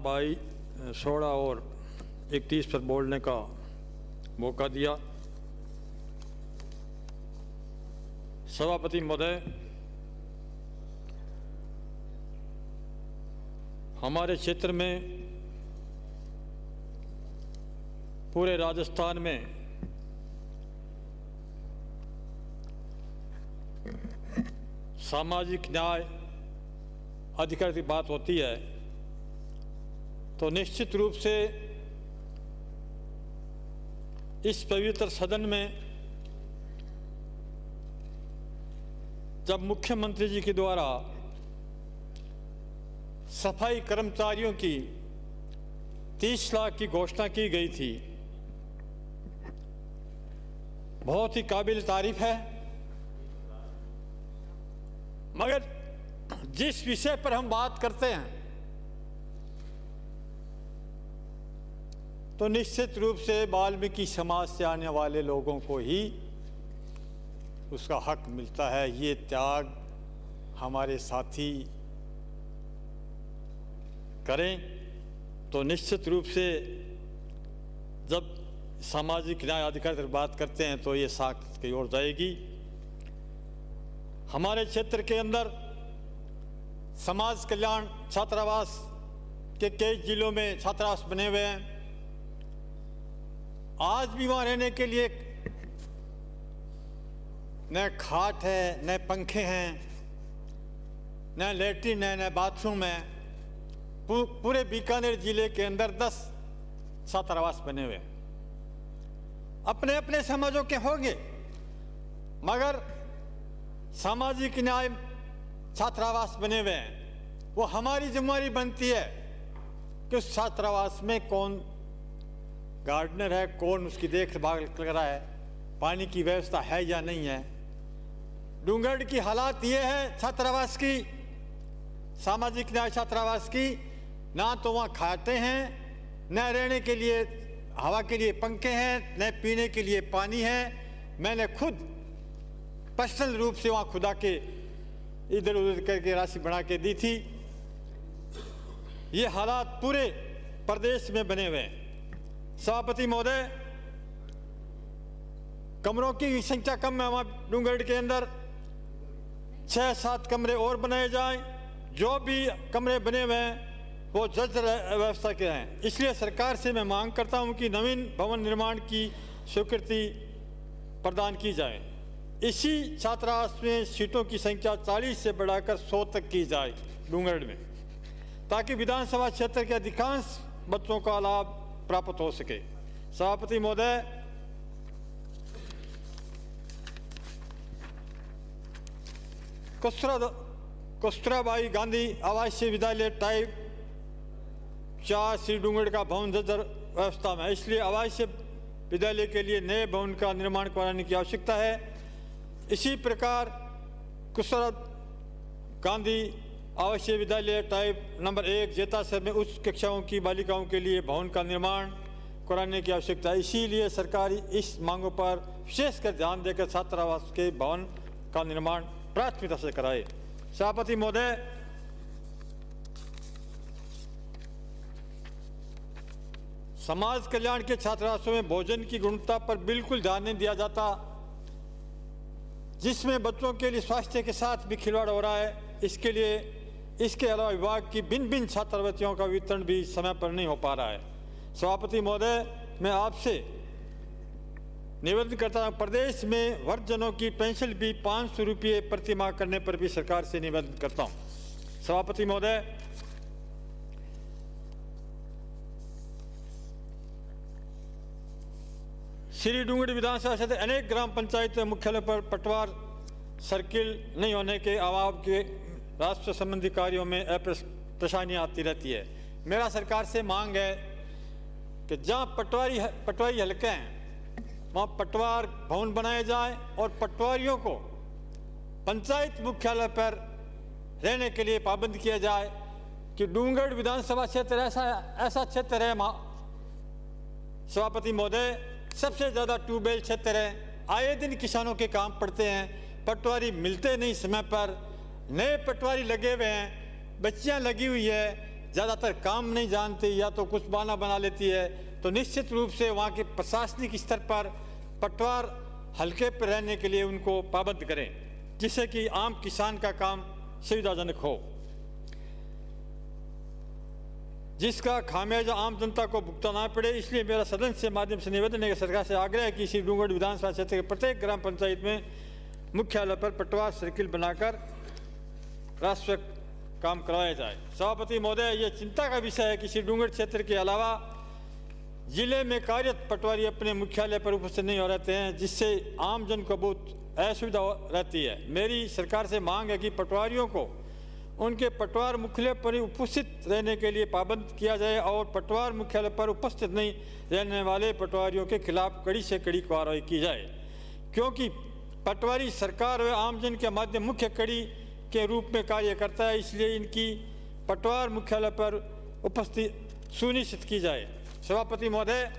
भाई 16 और 31 पर बोलने का मौका दिया। सभापति महोदय, हमारे क्षेत्र में पूरे राजस्थान में सामाजिक न्याय अधिकार की बात होती है तो निश्चित रूप से इस पवित्र सदन में जब मुख्यमंत्री जी के द्वारा सफाई कर्मचारियों की 30 लाख की घोषणा की गई थी, बहुत ही काबिल तारीफ है। मगर जिस विषय पर हम बात करते हैं तो निश्चित रूप से वाल्मीकि समाज से आने वाले लोगों को ही उसका हक मिलता है। ये त्याग हमारे साथी करें तो निश्चित रूप से जब सामाजिक न्याय अधिकार पर बात करते हैं तो ये साख की ओर जाएगी। हमारे क्षेत्र के अंदर समाज कल्याण छात्रावास के कई जिलों में छात्रावास बने हुए हैं। आज भी वहाँ रहने के लिए न खाट है, न पंखे हैं, न लेटरिन है, न बाथरूम है। पूरे बीकानेर जिले के अंदर 10 छात्रावास बने हुए हैं। अपने अपने समाजों के होंगे, मगर सामाजिक न्याय छात्रावास बने हुए हैं। वो हमारी जिम्मेदारी बनती है कि उस छात्रावास में कौन गार्डनर है, कौन उसकी देखभाल कर रहा है, पानी की व्यवस्था है या नहीं है। डूंगरगढ़ की हालात ये है छात्रावास की, सामाजिक न्याय छात्रावास की, ना तो वहाँ खाते हैं, न रहने के लिए हवा के लिए पंखे हैं, न पीने के लिए पानी है। मैंने खुद पर्सनल रूप से वहाँ खुदा के इधर उधर करके राशि बना के दी थी। ये हालात पूरे प्रदेश में बने हुए हैं। सभापति महोदय, कमरों की संख्या कम है वहाँ डूंगरगढ़ के अंदर, 6-7 कमरे और बनाए जाएं। जो भी कमरे बने हुए हैं वो जल्द व्यवस्था के हैं। इसलिए सरकार से मैं मांग करता हूं कि नवीन भवन निर्माण की स्वीकृति प्रदान की जाए। इसी छात्रावास में सीटों की संख्या 40 से बढ़ाकर 100 तक की जाए डूंगरगढ़ में, ताकि विधानसभा क्षेत्र के अधिकांश बच्चों का लाभ प्राप्त हो सके। सभापति महोदय, कस्तूरबाई गांधी आवासीय विद्यालय टाइप 4 श्री डूंगरगढ़ का भवन जर्जर व्यवस्था में, इसलिए आवासीय विद्यालय के लिए नए भवन का निर्माण कराने की आवश्यकता है। इसी प्रकार कस्तूरबा गांधी आवासीय विद्यालय टाइप नंबर 1 जेतासर में उच्च कक्षाओं की बालिकाओं के लिए भवन का निर्माण कराने की आवश्यकता है। इसीलिए सरकार इस मांगों पर विशेषकर ध्यान देकर छात्रावास के भवन का निर्माण प्राथमिकता से कराए। सभापति महोदय, समाज कल्याण के छात्रावासों में भोजन की गुणवत्ता पर बिल्कुल ध्यान नहीं दिया जाता, जिसमें बच्चों के लिए स्वास्थ्य के साथ भी खिलवाड़ हो रहा है। इसके अलावा विभाग की भिन्न भिन्न छात्रवृत्तियों का वितरण भी समय पर नहीं हो पा रहा है। सभापति महोदय, मैं आपसे निवेदन करता हूँ, प्रदेश में वृद्धजनों की पेंशन भी 500 रुपये प्रति माह करने पर भी सरकार से निवेदन करता हूँ। सभापति महोदय, श्री डूंगरगढ़ विधानसभा क्षेत्र अनेक ग्राम पंचायत मुख्यालय पर पटवार सर्किल नहीं होने के अभाव के राजस्व संबंधी कार्यों में परेशानियाँ आती रहती है। मेरा सरकार से मांग है कि जहाँ पटवारी हल्के हैं वहाँ पटवार भवन बनाए जाएं और पटवारियों को पंचायत मुख्यालय पर रहने के लिए पाबंद किया जाए कि डूंगरगढ़ विधानसभा क्षेत्र ऐसा क्षेत्र है। सभापति महोदय, सबसे ज़्यादा ट्यूबवेल क्षेत्र है, आए दिन किसानों के काम पड़ते हैं, पटवारी मिलते नहीं समय पर, नए पटवारी लगे हुए हैं, बच्चियां लगी हुई है, ज़्यादातर काम नहीं जानती या तो कुछ बहाना बना लेती है, तो निश्चित रूप से वहाँ के प्रशासनिक स्तर पर पटवार हल्के पर रहने के लिए उनको पाबंद करें, जिससे कि आम किसान का काम सुविधाजनक हो, जिसका खामियाजा आम जनता को भुगतना पड़े। इसलिए मेरा सदन से माध्यम से निवेदन है कि सरकार से आग्रह है कि श्री डूंगरपुर विधानसभा क्षेत्र के प्रत्येक ग्राम पंचायत में मुख्यालय पर पटवार सर्किल बनाकर राष्ट्रीय काम करवाया जाए। सभापति महोदय, ये चिंता का विषय है कि श्री डूंगरपुर क्षेत्र के अलावा जिले में कार्यरत पटवारी अपने मुख्यालय पर उपस्थित नहीं हो रहते हैं, जिससे आम जन को बहुत असुविधा रहती है। मेरी सरकार से मांग है कि पटवारियों को उनके पटवार मुख्यालय पर उपस्थित रहने के लिए पाबंद किया जाए और पटवार मुख्यालय पर उपस्थित नहीं रहने वाले पटवारियों के खिलाफ कड़ी से कड़ी कार्रवाई की जाए, क्योंकि पटवारी सरकार व आमजन के माध्यम मुख्य कड़ी के रूप में कार्य करता है। इसलिए इनकी पटवार मुख्यालय पर उपस्थिति सुनिश्चित की जाए। सभापति महोदय,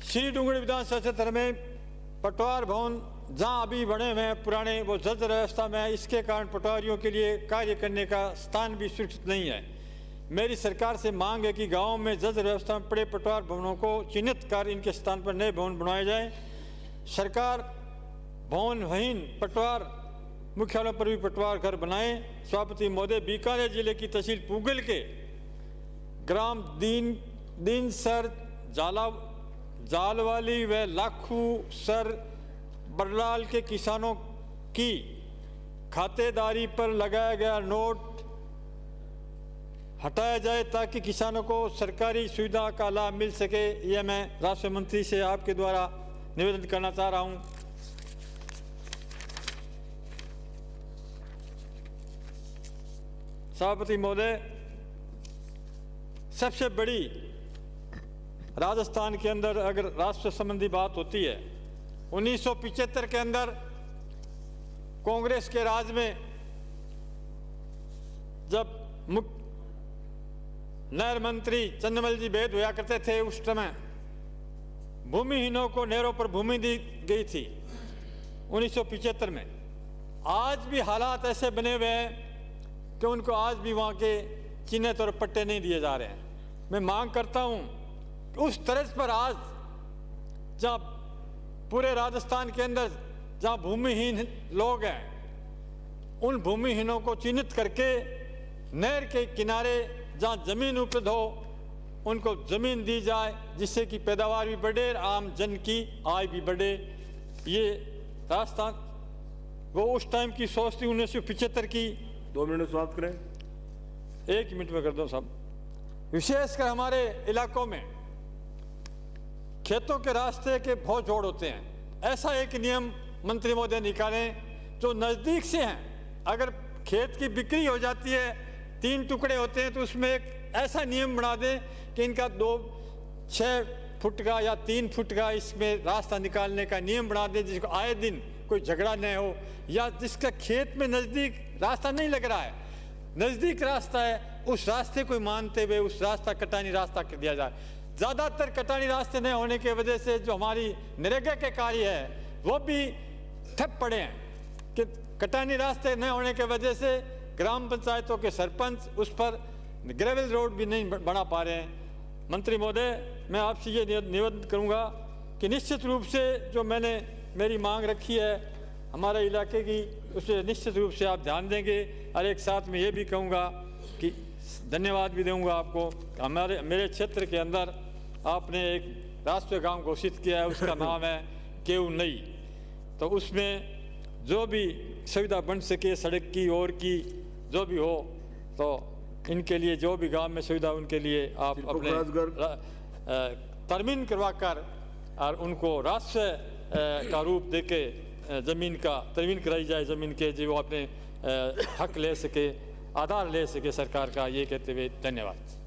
श्री डूंगरपुर विधानसभा क्षेत्र में पटवार भवन जहां अभी बने हुए हैं पुराने, वो जर्जर अवस्था में है। इसके कारण पटवारियों के लिए कार्य करने का स्थान भी सुरक्षित नहीं है। मेरी सरकार से मांग है कि गांव में जर्जर अवस्था में पड़े पटवार भवनों को चिन्हित कर इनके स्थान पर नए भवन बनवाए जाए। सरकार भवनहीन पटवार मुख्यालयों पर भी पटवार घर बनाए। सभापति महोदय, बीकानेर जिले की तहसील पूगल के ग्राम दीनसर, जालवाली व लाखू सर बरलाल के किसानों की खातेदारी पर लगाया गया नोट हटाया जाए ताकि किसानों को सरकारी सुविधा का लाभ मिल सके। यह मैं राष्ट्रीय मंत्री से आपके द्वारा निवेदन करना चाह रहा हूं। सभापति महोदय, सबसे बड़ी राजस्थान के अंदर अगर राष्ट्र संबंधी बात होती है, 1975 के अंदर कांग्रेस के राज में जब नहर मंत्री चंद्रमल जी बेद हुआ करते थे, उस समय भूमिहीनों को नहरों पर भूमि दी गई थी 1975 में। आज भी हालात ऐसे बने हुए हैं कि उनको आज भी वहाँ के चिन्हित और पट्टे नहीं दिए जा रहे हैं। मैं मांग करता हूँ उस तर्ज पर आज जहाँ पूरे राजस्थान के अंदर जहाँ भूमिहीन लोग हैं, उन भूमिहीनों को चिन्हित करके नहर के किनारे जहाँ जमीन उपलब्ध हो उनको जमीन दी जाए, जिससे कि पैदावार भी बढ़े, आम जन की आय भी बढ़े। ये राजस्थान वो उस टाइम की सोच थी 1975 की। 2 मिनट समाप्त करें। 1 मिनट में कर दो साहब। विशेषकर हमारे इलाकों में खेतों के रास्ते के बहुत जोड़ होते हैं। ऐसा एक नियम मंत्री महोदय निकालें जो नज़दीक से हैं। अगर खेत की बिक्री हो जाती है, 3 टुकड़े होते हैं, तो उसमें एक ऐसा नियम बना दें कि इनका 6 फुट का या 3 फुट का इसमें रास्ता निकालने का नियम बना दें, जिसको आए दिन कोई झगड़ा न हो, या जिसका खेत में नज़दीक रास्ता नहीं लग रहा है, नज़दीक रास्ता है, उस रास्ते को मानते हुए उस रास्ता कटानी रास्ता कर दिया जाए। ज़्यादातर कटानी रास्ते न होने की वजह से जो हमारी नरेगा के कार्य है वो भी ठप पड़े हैं कि कटानी रास्ते न होने की वजह से ग्राम पंचायतों के सरपंच उस पर ग्रेवल रोड भी नहीं बना पा रहे हैं। मंत्री महोदय, मैं आपसे ये निवेदन करूँगा कि निश्चित रूप से जो मैंने मेरी मांग रखी है हमारे इलाके की, उसे निश्चित रूप से आप ध्यान देंगे। और एक साथ में ये भी कहूँगा कि धन्यवाद भी दूंगा आपको। मेरे क्षेत्र के अंदर आपने एक राष्ट्रीय गांव घोषित किया है, उसका नाम है केवनई। तो उसमें जो भी सुविधा बन सके सड़क की और की जो भी हो, तो इनके लिए जो भी गांव में सुविधा उनके लिए आप अपने तरमीम करवा कर और उनको राष्ट्रीय का रूप देके ज़मीन का तरमीम कराई जाए, ज़मीन के जो अपने हक ले सके, आधार ले सके सरकार का। ये कहते हुए धन्यवाद।